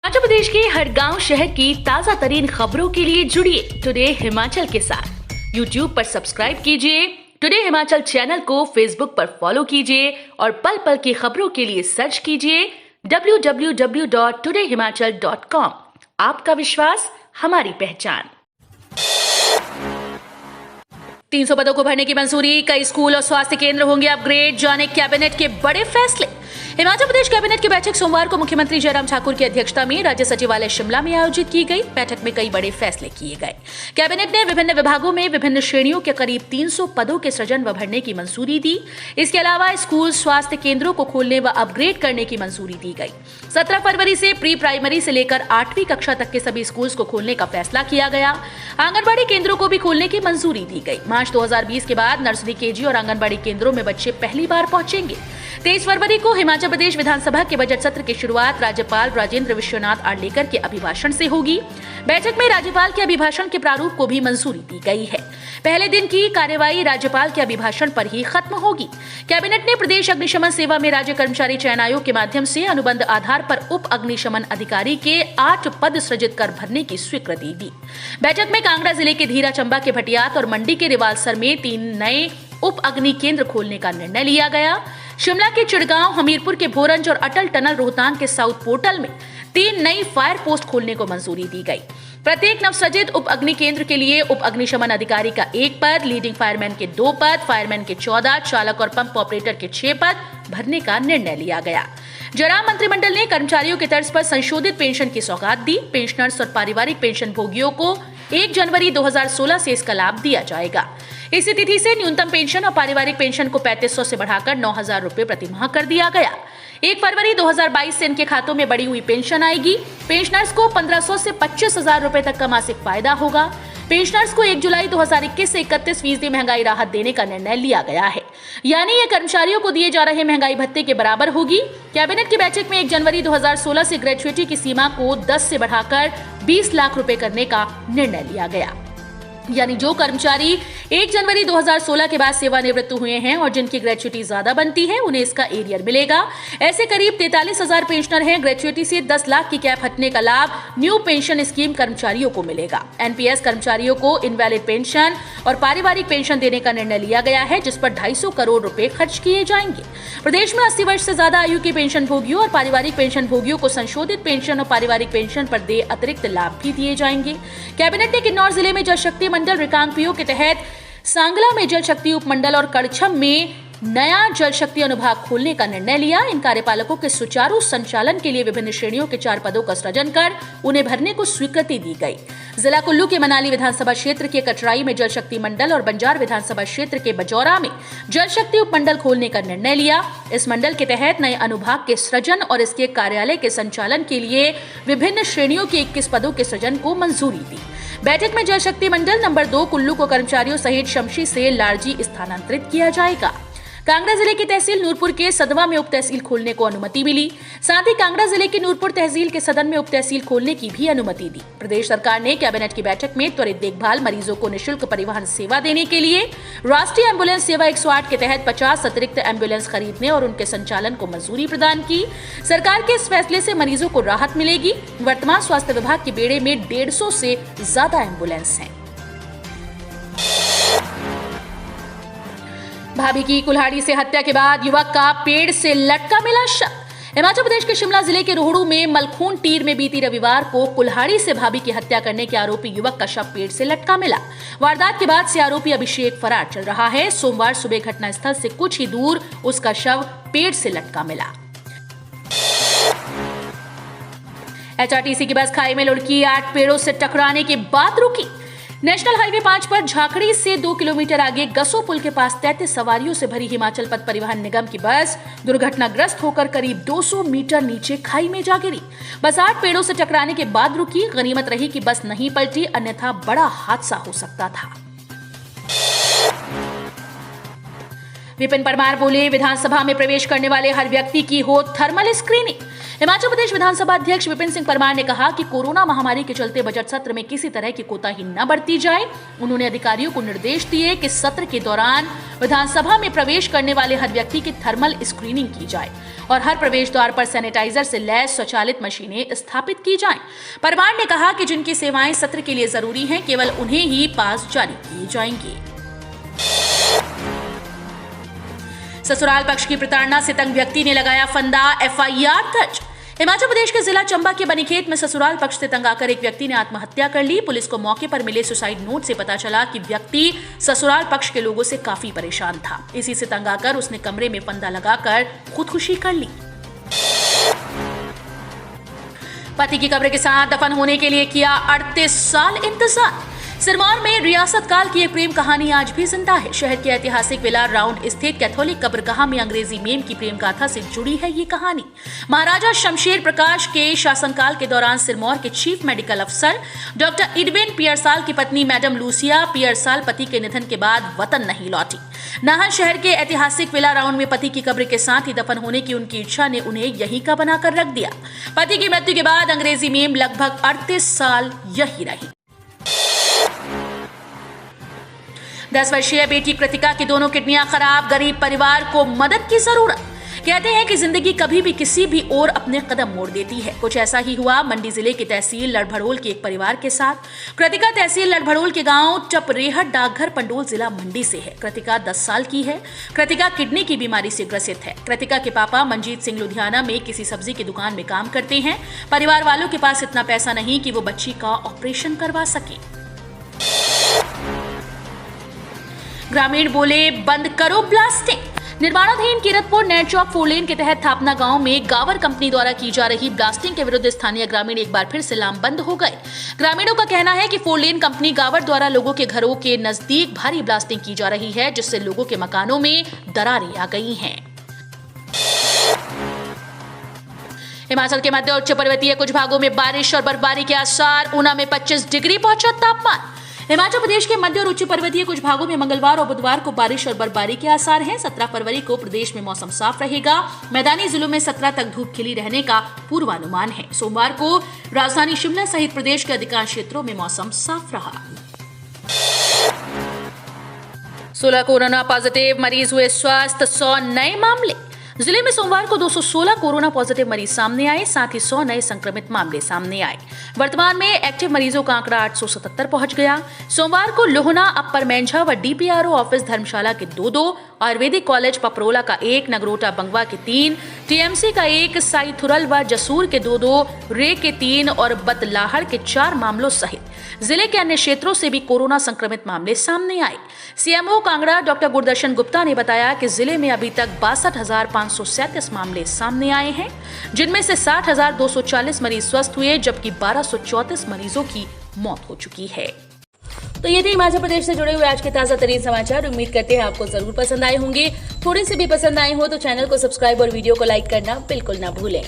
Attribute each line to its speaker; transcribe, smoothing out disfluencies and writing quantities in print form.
Speaker 1: हिमाचल प्रदेश के हर गांव शहर की ताजा तरीन खबरों के लिए जुड़िए टुडे हिमाचल के साथ। यूट्यूब पर सब्सक्राइब कीजिए, टुडे हिमाचल चैनल को फेसबुक पर फॉलो कीजिए और पल पल की खबरों के लिए सर्च कीजिए www.todayhimachal.com। आपका विश्वास हमारी पहचान। 300 पदों को भरने की मंजूरी, कई स्कूल और स्वास्थ्य केंद्र होंगे अपग्रेड, जाने कैबिनेट के बड़े फैसले। हिमाचल प्रदेश कैबिनेट की बैठक सोमवार को मुख्यमंत्री जयराम ठाकुर की अध्यक्षता में राज्य सचिवालय शिमला में आयोजित की गई। बैठक में कई बड़े फैसले किए गए। कैबिनेट ने विभिन्न विभागों में विभिन्न श्रेणियों के करीब 300 पदों के सृजन व भरने की मंजूरी दी। इसके अलावा स्कूल स्वास्थ्य केंद्रों को खोलने व अपग्रेड करने की मंजूरी दी गई। 17 फरवरी से प्री प्राइमरी से लेकर 8वीं कक्षा तक के सभी स्कूल्स को खोलने का फैसला किया गया। आंगनबाड़ी केंद्रों को भी खोलने की मंजूरी दी गई। मार्च 2020 के बाद नर्सरी, केजी और आंगनबाड़ी केंद्रों में बच्चे पहली बार पहुंचेंगे। 23 फरवरी को हिमाचल प्रदेश विधानसभा के बजट सत्र की शुरुआत राज्यपाल राजेंद्र विश्वनाथ आर्लेकर के अभिभाषण से होगी। बैठक में राज्यपाल के अभिभाषण के प्रारूप को भी मंजूरी दी गई है। पहले दिन की कार्यवाही राज्यपाल के अभिभाषण पर ही खत्म होगी। कैबिनेट ने प्रदेश अग्निशमन सेवा में राज्य कर्मचारी चयन आयोग के माध्यम से अनुबंध आधार पर उप अग्निशमन अधिकारी के 8 पद सृजित कर भरने की स्वीकृति दी। बैठक में कांगड़ा जिले के धीरा चंबा के भटियात और मंडी के रिवालसर में 3 नए उप अग्नि केंद्र खोलने का निर्णय लिया गया। शिमला के चिड़गांव, हमीरपुर के भोरंज और अटल टनल रोहतांग के साउथ पोर्टल में 3 नई फायर पोस्ट खोलने को मंजूरी दी गई। प्रत्येक नवसृजित उप अग्नि केंद्र के लिए उप अग्निशमन अधिकारी का 1 पद, लीडिंग फायरमैन के 2 पद, फायरमैन के 14, चालक और पंप ऑपरेटर के 6 पद भरने का निर्णय लिया गया। जयराम मंत्रिमंडल ने कर्मचारियों की तर्ज पर संशोधित पेंशन की सौगात दी। पेंशनर्स और पारिवारिक पेंशन भोगियों को 1 जनवरी 2016 से इसका लाभ दिया जाएगा। इसी तिथि से न्यूनतम पेंशन और पारिवारिक पेंशन को 3500 से बढ़ाकर 9000 रुपए प्रति माह कर दिया गया। 1 फरवरी 2022 से इनके खातों में बढ़ी हुई पेंशन आएगी। पेंशनर्स को 1500 से 25,000 रुपए तक का मासिक फायदा होगा। पेंशनर्स को 1 जुलाई 2021 से 31% महंगाई राहत देने का निर्णय लिया गया है, यानी ये कर्मचारियों को दिए जा रहे महंगाई भत्ते के बराबर होगी। कैबिनेट की बैठक में 1 जनवरी 2016 से ग्रेच्युटी की सीमा को 10 से बढ़ाकर 20 लाख रुपए करने का निर्णय लिया गया। यानी जो कर्मचारी 1 जनवरी 2016 के बाद सेवानिवृत्त हुए हैं और जिनकी ग्रेच्युटी ज्यादा बनती है, उन्हें इसका एरियर मिलेगा। ऐसे करीब 43,000 पेंशनर हैं। ग्रेच्युटी से 10 लाख की कैप हटने का लाभ न्यू पेंशन स्कीम कर्मचारियों को मिलेगा। एनपीएस कर्मचारियों को इनवैलिड पेंशन और पारिवारिक पेंशन देने का निर्णय लिया गया है, जिस पर 250 करोड़ रुपए खर्च किए जाएंगे। प्रदेश में 80 वर्ष से ज्यादा आयु के पेंशन भोगियों और पारिवारिक पेंशन भोगियों को संशोधित पेंशन और पारिवारिक पेंशन पर दे अतिरिक्त लाभ भी दिए जाएंगे। कैबिनेट ने किन्नौर जिले में जल शक्ति मंडल रिकांगपिओ के तहत सांगला में जल शक्ति उपमंडल और कड़छम में नया जल शक्ति अनुभाग खोलने का निर्णय लिया। इन कार्यपालकों के सुचारू संचालन के लिए विभिन्न श्रेणियों के 4 पदों का सृजन कर उन्हें भरने को स्वीकृति दी गई। जिला कुल्लू के मनाली विधानसभा क्षेत्र के कटराई में जल शक्ति मंडल और बंजार विधानसभा क्षेत्र के बजौरा में जल शक्ति उपमंडल खोलने का निर्णय लिया। इस मंडल के तहत नए अनुभाग के सृजन और इसके कार्यालय के संचालन के लिए विभिन्न श्रेणियों के 21 पदों के सृजन को मंजूरी दी। बैठक में जल शक्ति मंडल नंबर 2 कुल्लू को कर्मचारियों सहित शमशी से लारजी स्थानांतरित किया जाएगा। कांगड़ा जिले की तहसील नूरपुर के सदवा में उप तहसील खोलने को अनुमति मिली। साथ ही कांगड़ा जिले के नूरपुर तहसील के सदन में उप तहसील खोलने की भी अनुमति दी। प्रदेश सरकार ने कैबिनेट की बैठक में त्वरित देखभाल मरीजों को निःशुल्क परिवहन सेवा देने के लिए राष्ट्रीय एम्बुलेंस सेवा 108 के तहत 50 अतिरिक्त एम्बुलेंस खरीदने और उनके संचालन को मंजूरी प्रदान की। सरकार के इस फैसले से मरीजों को राहत मिलेगी। वर्तमान स्वास्थ्य विभाग के बेड़े में 150 से ज्यादा एम्बुलेंस हैं। भाभी की कुल्हाड़ी से हत्या के बाद युवक का पेड़ से लटका मिला शव। हिमाचल प्रदेश के शिमला जिले के रोहड़ू में मलखून टीर में बीती रविवार को कुल्हाड़ी से भाभी की हत्या करने के आरोपी युवक का शव पेड़ से लटका मिला। वारदात के बाद से आरोपी अभिषेक फरार चल रहा है। सोमवार सुबह घटनास्थल से कुछ ही दूर उसका शव पेड़ से लटका मिला। एचआरटीसी की बस खाई में लुढ़की, 8 पेड़ों से टकराने के बाद रुकी। नेशनल हाईवे 5 पर झाकड़ी से 2 किलोमीटर आगे गसो पुल के पास 33 सवारियों से भरी हिमाचल पथ परिवहन निगम की बस दुर्घटनाग्रस्त होकर करीब 200 मीटर नीचे खाई में जा गिरी। बस 8 पेड़ों से टकराने के बाद रुकी। गनीमत रही कि बस नहीं पलटी, अन्यथा बड़ा हादसा हो सकता था। विपिन परमार बोले, विधानसभा में प्रवेश करने वाले हर व्यक्ति की हो थर्मल स्क्रीनिंग। हिमाचल प्रदेश विधानसभा अध्यक्ष विपिन सिंह परमार ने कहा कि कोरोना महामारी के चलते बजट सत्र में किसी तरह की कोताही न बरती जाए। उन्होंने अधिकारियों को निर्देश दिए कि सत्र के दौरान विधानसभा में प्रवेश करने वाले हर व्यक्ति की थर्मल स्क्रीनिंग की जाए और हर प्रवेश द्वार पर सैनिटाइजर से लैस स्वचालित मशीनें स्थापित की जाएं। परमार ने कहा कि जिनकी सेवाएं सत्र के लिए जरूरी हैं, केवल उन्हें ही पास जारी किए जाएंगे। ससुराल पक्ष की प्रताड़ना से तंग व्यक्ति ने लगाया फंदा, एफआईआर दर्ज। हिमाचल प्रदेश के जिला चंबा के बनीखेत में ससुराल पक्ष से तंग आकर एक व्यक्ति ने आत्महत्या कर ली। पुलिस को मौके पर मिले सुसाइड नोट से पता चला कि व्यक्ति ससुराल पक्ष के लोगों से काफी परेशान था। इसी से तंग आकर उसने कमरे में फंदा लगाकर खुदकुशी कर ली। पति की कब्र के साथ दफन होने के लिए किया 38 साल इंतजार। सिरमौर में रियासत काल की एक प्रेम कहानी आज भी जिंदा है। शहर के ऐतिहासिक विलार राउंड स्थित कैथोलिक कब्रगाह में अंग्रेजी मेम की प्रेम गाथा से जुड़ी है ये कहानी। महाराजा शमशेर प्रकाश के शासनकाल के दौरान सिरमौर के चीफ मेडिकल अफसर डॉक्टर एडविन पियरसाल की पत्नी मैडम लूसिया पियरसाल पति के निधन के बाद वतन नहीं लौटी। नाहन शहर के ऐतिहासिक विला राउंड में पति की कब्र के साथ ही दफन होने की उनकी इच्छा ने उन्हें यहीं का बनाकर रख दिया। पति की मृत्यु के बाद अंग्रेजी मेम लगभग 38 साल यही रही। 10 वर्षीय बेटी कृतिका की दोनों किडनियां खराब, गरीब परिवार को मदद की जरूरत। कहते हैं कि जिंदगी कभी भी किसी भी ओर अपने कदम मोड़ देती है। कुछ ऐसा ही हुआ मंडी जिले की तहसील लड़भड़ोल के एक परिवार के साथ। कृतिका तहसील लड़भड़ोल के गांव चपरेहट डाकघर पंडोल जिला मंडी से है। कृतिका 10 साल की है। कृतिका किडनी की बीमारी से ग्रसित है। कृतिका के पापा मंजीत सिंह लुधियाना में किसी सब्जी की दुकान में काम करते हैं। परिवार वालों के पास इतना पैसा नहीं कि वो बच्ची का ऑपरेशन करवा सके। ग्रामीण बोले बंद करो ब्लास्टिंग। निर्माणाधीन कीरतपुर नेट चौक 4 लेन के तहत थापना गांव में गावर कंपनी द्वारा की जा रही ब्लास्टिंग के विरुद्ध स्थानीय ग्रामीण एक बार फिर से लामबंद हो गए। ग्रामीणों का कहना है कि 4 लेन कंपनी गावर द्वारा लोगों के घरों के नजदीक भारी ब्लास्टिंग की जा रही है, जिससे लोगों के मकानों में दरारें आ गई हैं। हिमाचल के मध्य और उच्च पर्वतीय कुछ भागों में बारिश और बर्फबारी के आसार। ऊना में 25 डिग्री पहुंचा तापमान। हिमाचल प्रदेश के मध्य और उच्च पर्वतीय कुछ भागों में मंगलवार और बुधवार को बारिश और बर्फबारी के आसार हैं। 17 फरवरी को प्रदेश में मौसम साफ रहेगा। मैदानी जिलों में 17 तक धूप खिली रहने का पूर्वानुमान है। सोमवार को राजधानी शिमला सहित प्रदेश के अधिकांश क्षेत्रों में मौसम साफ रहा। 16 कोरोना पॉजिटिव मरीज हुए स्वस्थ, 100 नए मामले। जिले में सोमवार को 216 कोरोना पॉजिटिव मरीज सामने आए, साथ ही 100 नए संक्रमित मामले सामने आए। वर्तमान में एक्टिव मरीजों का आंकड़ा 877 पहुंच गया। सोमवार को लोहना, अपर मेंझा व डीपीआरओ ऑफिस धर्मशाला के 2, आयुर्वेदिक कॉलेज पपरोला का 1, नगरोटा बंगवा के 3, टीएमसी का 1, साई थुरल व जसूर के 2, रे के 3 और बतलाहड़ के 4 मामलों सहित जिले के अन्य क्षेत्रों से भी कोरोना संक्रमित मामले सामने आए। सीएमओ कांगड़ा डॉक्टर गुरदर्शन गुप्ता ने बताया कि जिले में अभी तक 62,537 मामले सामने आए हैं, जिनमें से 60,240 मरीज स्वस्थ हुए, जबकि 1234 मरीजों की मौत हो चुकी है। तो ये थे हिमाचल प्रदेश से जुड़े हुए आज के ताजा तरीन समाचार। उम्मीद करते हैं आपको जरूर पसंद आए होंगे। थोड़े से भी पसंद आए हो तो चैनल को सब्सक्राइब और वीडियो को लाइक करना बिल्कुल ना भूलें।